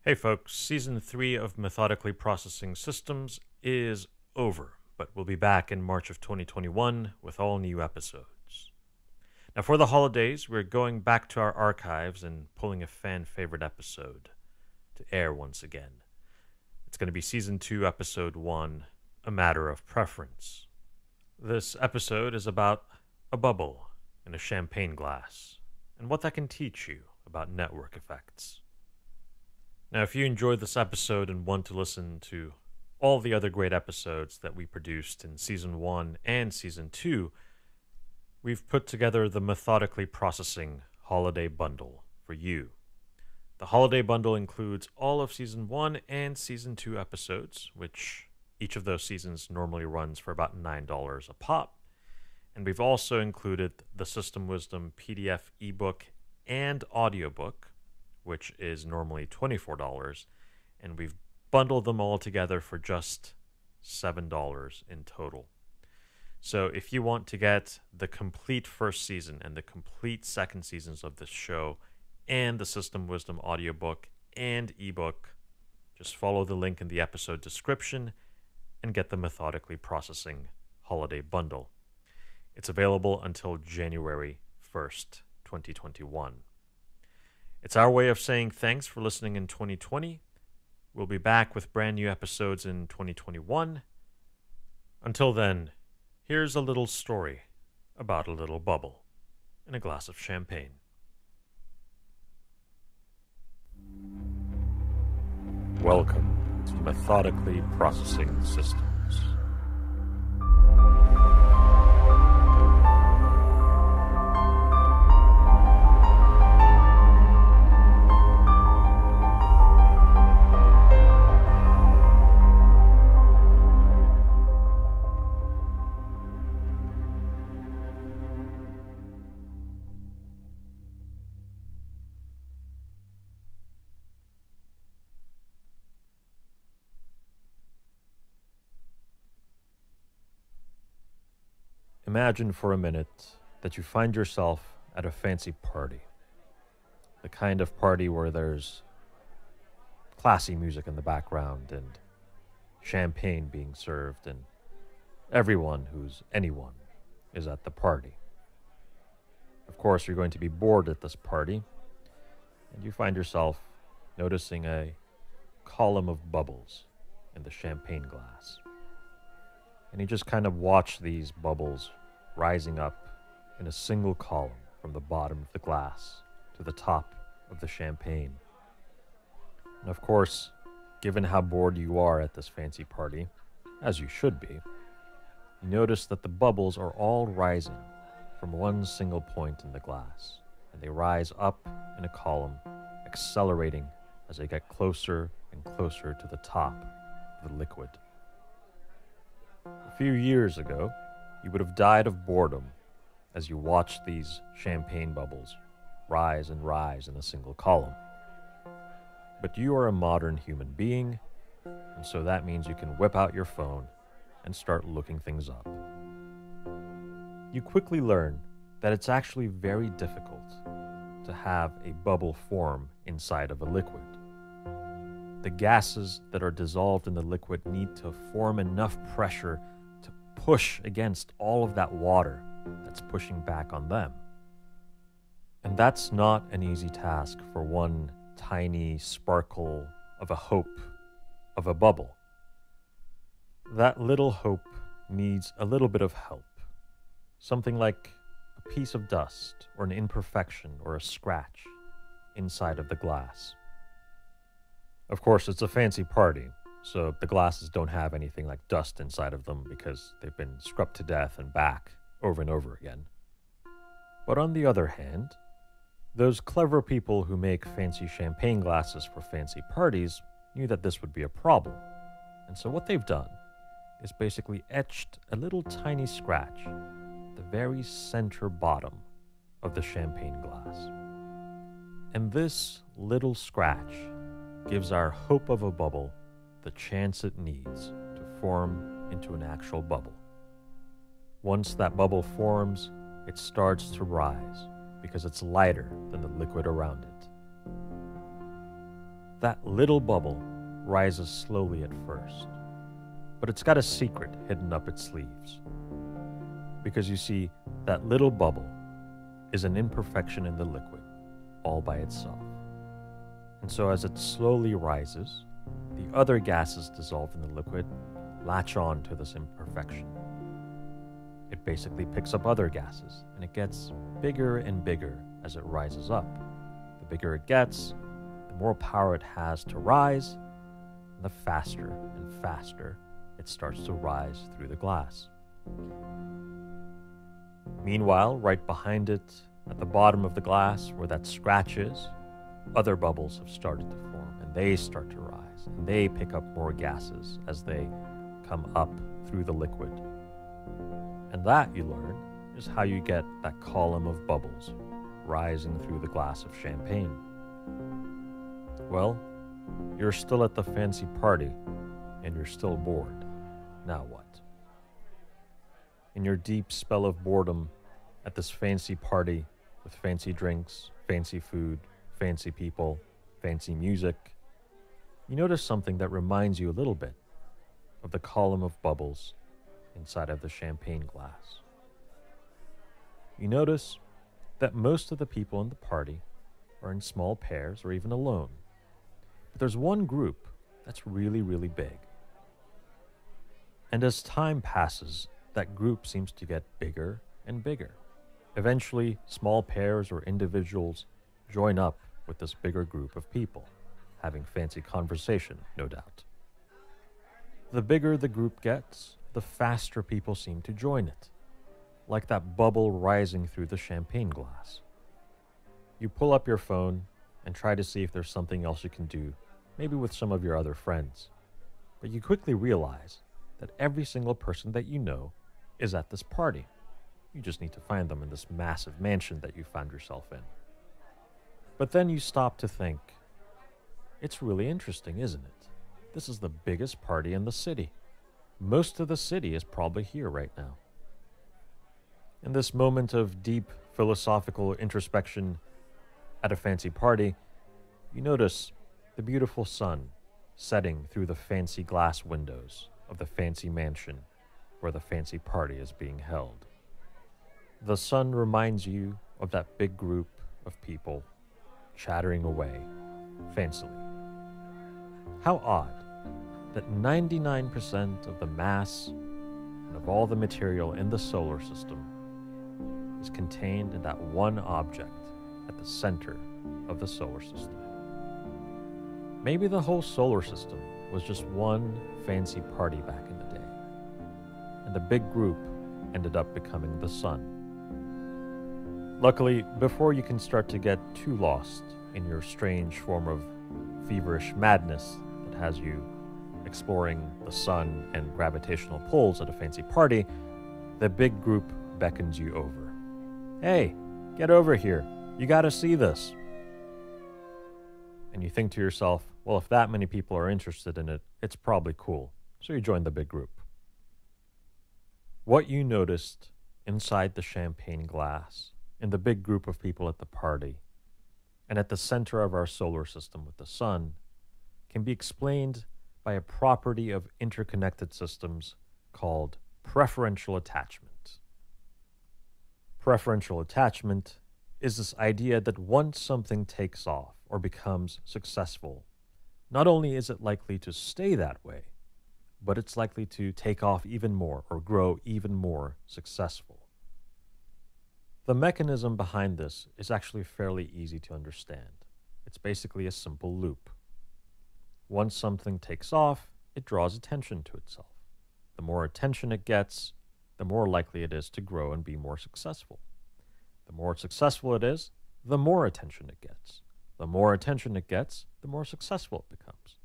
Hey folks, Season 3 of Methodically Processing Systems is over, but we'll be back in March of 2021 with all new episodes. Now, for the holidays, we're going back to our archives and pulling a fan favorite episode to air once again. It's going to be Season 2, Episode 1, A Matter of Preference. This episode is about a bubble in a champagne glass and what that can teach you about network effects. Now, if you enjoyed this episode and want to listen to all the other great episodes that we produced in Season 1 and Season 2, we've put together the Methodically Processing Holiday Bundle for you. The Holiday Bundle includes all of Season 1 and Season 2 episodes, which each of those seasons normally runs for about $9 a pop. And we've also included the System Wisdom PDF ebook and audiobook, which is normally $24, and we've bundled them all together for just $7 in total. So if you want to get the complete first season and the complete second seasons of this show and the System Wisdom audiobook and ebook, just follow the link in the episode description and get the Methodically Processing Holiday Bundle. It's available until January 1st, 2021. It's our way of saying thanks for listening in 2020. We'll be back with brand new episodes in 2021. Until then, here's a little story about a little bubble in a glass of champagne. Welcome to Methodically Processing Systems. Imagine for a minute that you find yourself at a fancy party. The kind of party where there's classy music in the background and champagne being served, and everyone who's anyone is at the party. Of course, you're going to be bored at this party, and you find yourself noticing a column of bubbles in the champagne glass. And you just kind of watch these bubbles rising up in a single column from the bottom of the glass to the top of the champagne. And of course, given how bored you are at this fancy party, as you should be, you notice that the bubbles are all rising from one single point in the glass, and they rise up in a column, accelerating as they get closer and closer to the top of the liquid. A few years ago, you would have died of boredom as you watched these champagne bubbles rise and rise in a single column. But you are a modern human being, and so that means you can whip out your phone and start looking things up. You quickly learn that it's actually very difficult to have a bubble form inside of a liquid. The gases that are dissolved in the liquid need to form enough pressure to push against all of that water that's pushing back on them. And that's not an easy task for one tiny sparkle of a hope of a bubble. That little hope needs a little bit of help. Something like a piece of dust or an imperfection or a scratch inside of the glass. Of course, it's a fancy party, so the glasses don't have anything like dust inside of them because they've been scrubbed to death and back over and over again. But on the other hand, those clever people who make fancy champagne glasses for fancy parties knew that this would be a problem. And so what they've done is basically etched a little tiny scratch at the very center bottom of the champagne glass. And this little scratch gives our hope of a bubble the chance it needs to form into an actual bubble. Once that bubble forms, it starts to rise because it's lighter than the liquid around it. That little bubble rises slowly at first, but it's got a secret hidden up its sleeves. Because you see, that little bubble is an imperfection in the liquid all by itself. And so as it slowly rises, the other gases dissolved in the liquid latch on to this imperfection. It basically picks up other gases, and it gets bigger and bigger as it rises up. The bigger it gets, the more power it has to rise, and the faster and faster it starts to rise through the glass. Meanwhile, right behind it, at the bottom of the glass where that scratch is, other bubbles have started to form, and they start to rise, and they pick up more gases as they come up through the liquid. And that, you learn, is how you get that column of bubbles rising through the glass of champagne. Well, you're still at the fancy party, and you're still bored. Now what? In your deep spell of boredom at this fancy party with fancy drinks, fancy food, fancy people, fancy music, you notice something that reminds you a little bit of the column of bubbles inside of the champagne glass. You notice that most of the people in the party are in small pairs or even alone. But there's one group that's really, really big. And as time passes, that group seems to get bigger and bigger. Eventually, small pairs or individuals join up with this bigger group of people, having fancy conversation, no doubt. The bigger the group gets, the faster people seem to join it, like that bubble rising through the champagne glass. You pull up your phone and try to see if there's something else you can do, maybe with some of your other friends. But you quickly realize that every single person that you know is at this party. You just need to find them in this massive mansion that you found yourself in. But then you stop to think, it's really interesting, isn't it? This is the biggest party in the city. Most of the city is probably here right now. In this moment of deep philosophical introspection at a fancy party, you notice the beautiful sun setting through the fancy glass windows of the fancy mansion where the fancy party is being held. The sun reminds you of that big group of people chattering away fancily. How odd that 99% of the mass and of all the material in the solar system is contained in that one object at the center of the solar system. Maybe the whole solar system was just one fancy party back in the day, and the big group ended up becoming the sun. Luckily, before you can start to get too lost in your strange form of feverish madness that has you exploring the sun and gravitational pulls at a fancy party, the big group beckons you over. Hey, get over here. You gotta see this. And you think to yourself, well, if that many people are interested in it, it's probably cool. So you join the big group. What you noticed inside the champagne glass, in the big group of people at the party, and at the center of our solar system with the sun, can be explained by a property of interconnected systems called preferential attachment. Preferential attachment is this idea that once something takes off or becomes successful, not only is it likely to stay that way, but it's likely to take off even more or grow even more successful. The mechanism behind this is actually fairly easy to understand. It's basically a simple loop. Once something takes off, it draws attention to itself. The more attention it gets, the more likely it is to grow and be more successful. The more successful it is, the more attention it gets. The more attention it gets, the more successful it becomes.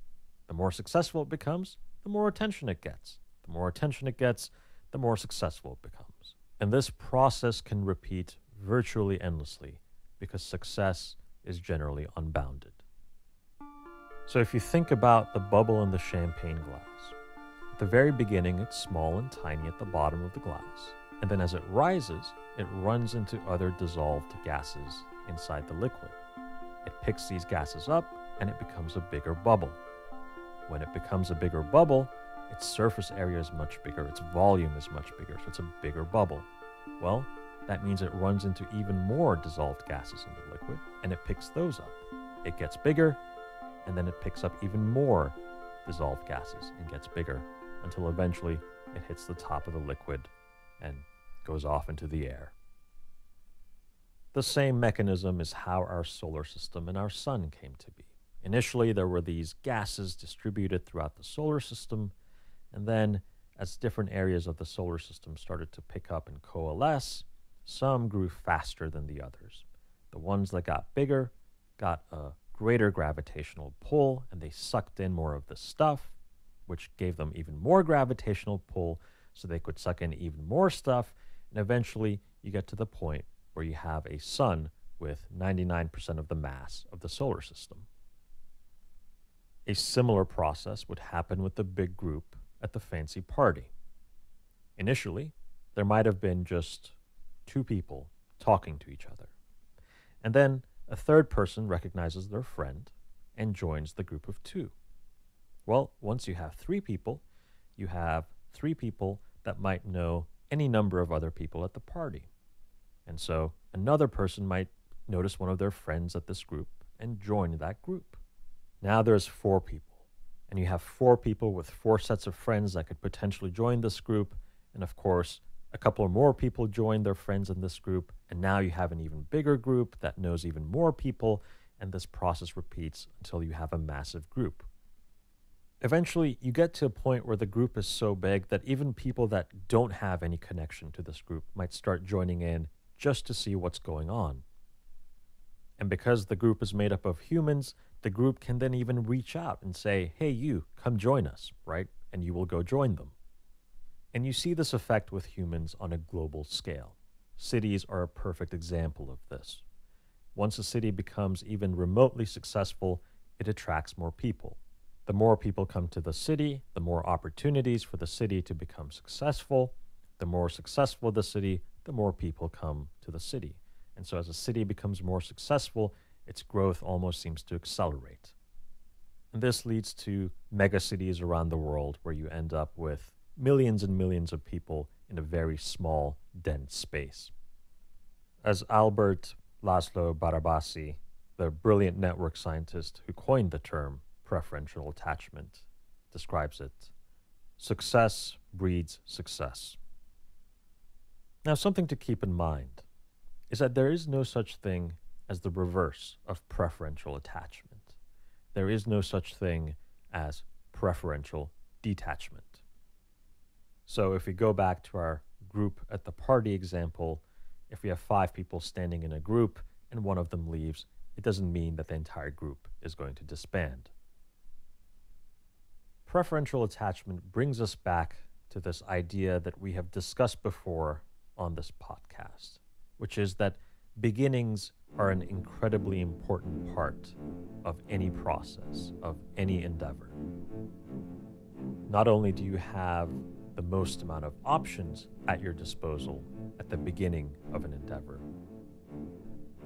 The more successful it becomes, the more attention it gets. The more attention it gets, the more successful it becomes. And this process can repeat virtually endlessly because success is generally unbounded. So if you think about the bubble in the champagne glass, at the very beginning it's small and tiny at the bottom of the glass, and then as it rises, it runs into other dissolved gases inside the liquid. It picks these gases up and it becomes a bigger bubble. When it becomes a bigger bubble, its surface area is much bigger, its volume is much bigger, so it's a bigger bubble. Well, that means it runs into even more dissolved gases in the liquid, and it picks those up. It gets bigger, and then it picks up even more dissolved gases and gets bigger, until eventually it hits the top of the liquid and goes off into the air. The same mechanism is how our solar system and our sun came to be. Initially, there were these gases distributed throughout the solar system, and then as different areas of the solar system started to pick up and coalesce, some grew faster than the others. The ones that got bigger got a greater gravitational pull, and they sucked in more of the stuff, which gave them even more gravitational pull, so they could suck in even more stuff, and eventually you get to the point where you have a sun with 99% of the mass of the solar system. A similar process would happen with the big group at the fancy party. Initially, there might have been just two people talking to each other. And then a third person recognizes their friend and joins the group of two. Well, once you have you have three people that might know any number of other people at the party. And so another person might notice one of their friends at this group and join that group. Now there's four people, and you have four people with four sets of friends that could potentially join this group, and of course, a couple more people join their friends in this group, and now you have an even bigger group that knows even more people, and this process repeats until you have a massive group. Eventually, you get to a point where the group is so big that even people that don't have any connection to this group might start joining in just to see what's going on. And because the group is made up of humans, the group can then even reach out and say, hey, you, come join us, right? And you will go join them. And you see this effect with humans on a global scale. Cities are a perfect example of this. Once a city becomes even remotely successful, it attracts more people. The more people come to the city, the more opportunities for the city to become successful. The more successful the city, the more people come to the city. And so as a city becomes more successful, its growth almost seems to accelerate. And this leads to megacities around the world where you end up with millions and millions of people in a very small, dense space. As Albert Laszlo Barabasi, the brilliant network scientist who coined the term preferential attachment, describes it, success breeds success. Now, something to keep in mind is that there is no such thing as the reverse of preferential attachment. There is no such thing as preferential detachment. So if we go back to our group at the party example, if we have 5 people standing in a group and one of them leaves, it doesn't mean that the entire group is going to disband. Preferential attachment brings us back to this idea that we have discussed before on this podcast, which is that beginnings are an incredibly important part of any process, of any endeavor. Not only do you have the most amount of options at your disposal at the beginning of an endeavor,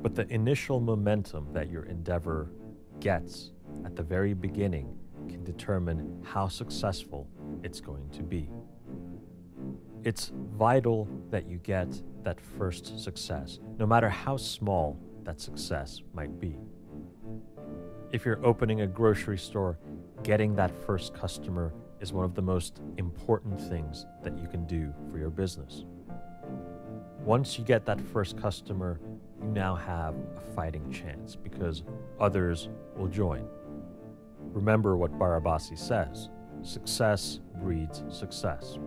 but the initial momentum that your endeavor gets at the very beginning can determine how successful it's going to be. It's vital that you get that first success, no matter how small that success might be. If you're opening a grocery store, getting that first customer is one of the most important things that you can do for your business. Once you get that first customer, you now have a fighting chance because others will join. Remember what Barabasi says, success breeds success.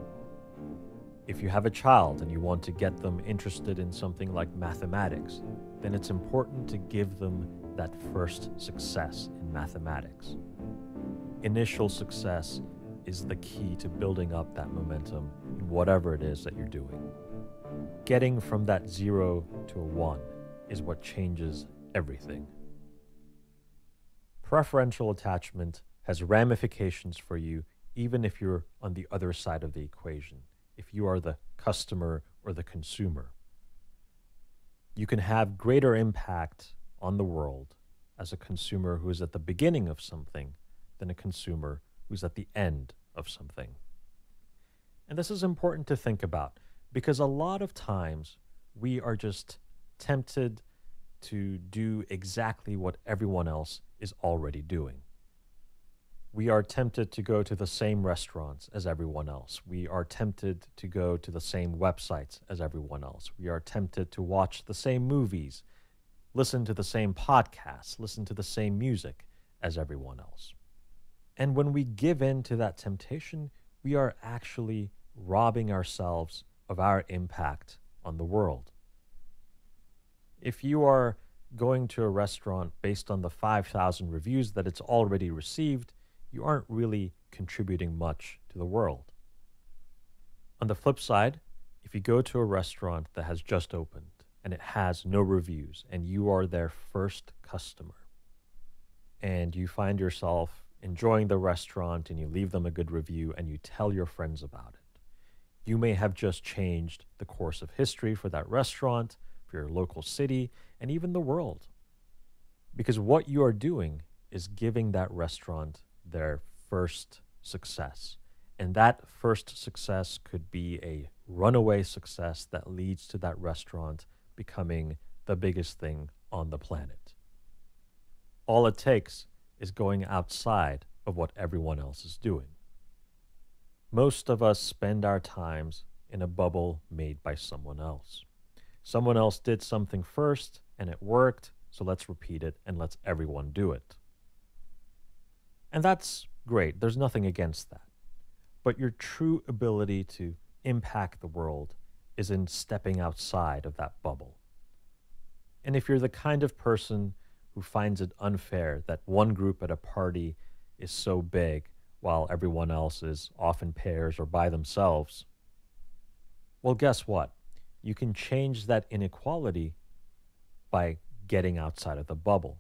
If you have a child and you want to get them interested in something like mathematics, then it's important to give them that first success in mathematics. Initial success is the key to building up that momentum in whatever it is that you're doing. Getting from that 0 to a 1 is what changes everything. Preferential attachment has ramifications for you even if you're on the other side of the equation, if you are the customer or the consumer. You can have greater impact on the world as a consumer who is at the beginning of something than a consumer who's at the end of something. And this is important to think about because a lot of times we are just tempted to do exactly what everyone else is already doing. We are tempted to go to the same restaurants as everyone else. We are tempted to go to the same websites as everyone else. We are tempted to watch the same movies, listen to the same podcasts, listen to the same music as everyone else. And when we give in to that temptation, we are actually robbing ourselves of our impact on the world. If you are going to a restaurant based on the 5,000 reviews that it's already received, you aren't really contributing much to the world. On the flip side, if you go to a restaurant that has just opened and it has no reviews and you are their first customer and you find yourself enjoying the restaurant and you leave them a good review and you tell your friends about it, you may have just changed the course of history for that restaurant, for your local city, and even the world. Because what you are doing is giving that restaurant their first success. And that first success could be a runaway success that leads to that restaurant becoming the biggest thing on the planet. All it takes is going outside of what everyone else is doing. Most of us spend our times in a bubble made by someone else. Someone else did something first and it worked, so let's repeat it and let's everyone do it. And that's great. There's nothing against that. But your true ability to impact the world is in stepping outside of that bubble. And if you're the kind of person who finds it unfair that one group at a party is so big while everyone else is off in pairs or by themselves, well, guess what? You can change that inequality by getting outside of the bubble.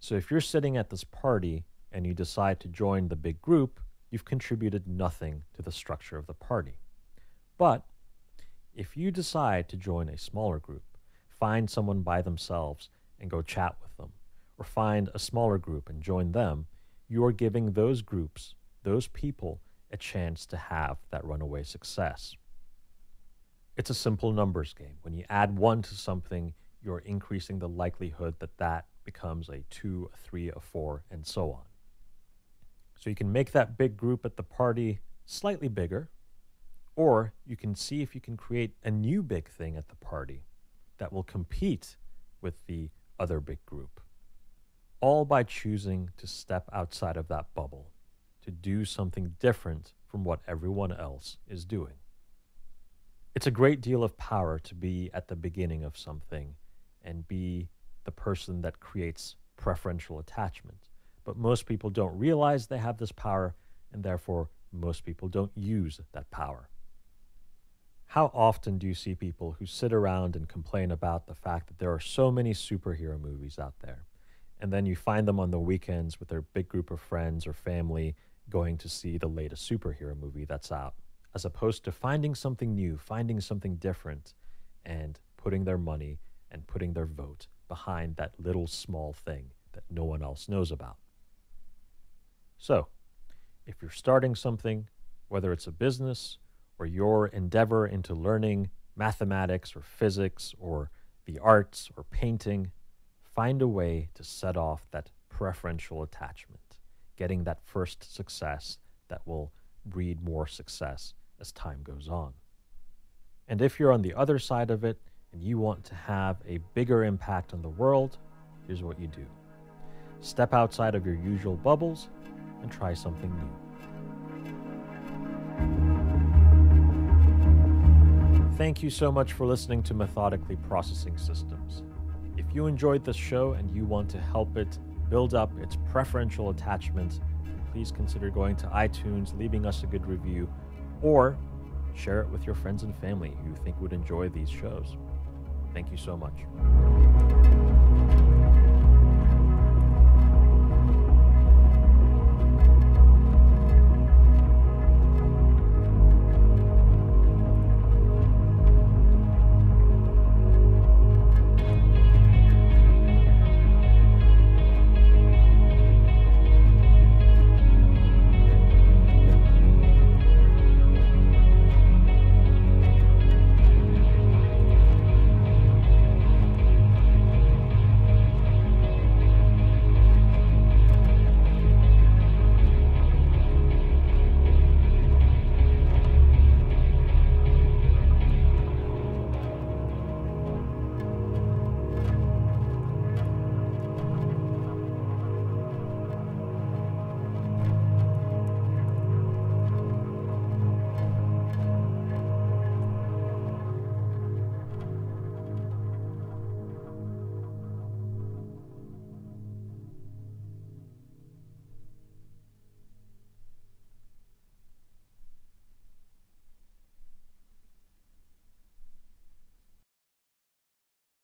So if you're sitting at this party and you decide to join the big group, you've contributed nothing to the structure of the party. But if you decide to join a smaller group, find someone by themselves and go chat with them, or find a smaller group and join them, you are giving those groups, those people, a chance to have that runaway success. It's a simple numbers game. When you add 1 to something, you're increasing the likelihood that that becomes a 2, a 3, a 4, and so on. So you can make that big group at the party slightly bigger, or you can see if you can create a new big thing at the party that will compete with the other big group, all by choosing to step outside of that bubble, to do something different from what everyone else is doing. It's a great deal of power to be at the beginning of something and be the person that creates preferential attachment. But most people don't realize they have this power, and therefore most people don't use that power. How often do you see people who sit around and complain about the fact that there are so many superhero movies out there, and then you find them on the weekends with their big group of friends or family going to see the latest superhero movie that's out, as opposed to finding something new, finding something different, and putting their money and putting their vote behind that little small thing that no one else knows about. So, if you're starting something, whether it's a business or your endeavor into learning mathematics or physics or the arts or painting, find a way to set off that preferential attachment, getting that first success that will breed more success as time goes on. And if you're on the other side of it and you want to have a bigger impact on the world, here's what you do. Step outside of your usual bubbles and try something new. Thank you so much for listening to Methodically Processing Systems. If you enjoyed this show and you want to help it build up its preferential attachment, please consider going to iTunes, leaving us a good review, or share it with your friends and family who you think would enjoy these shows. Thank you so much.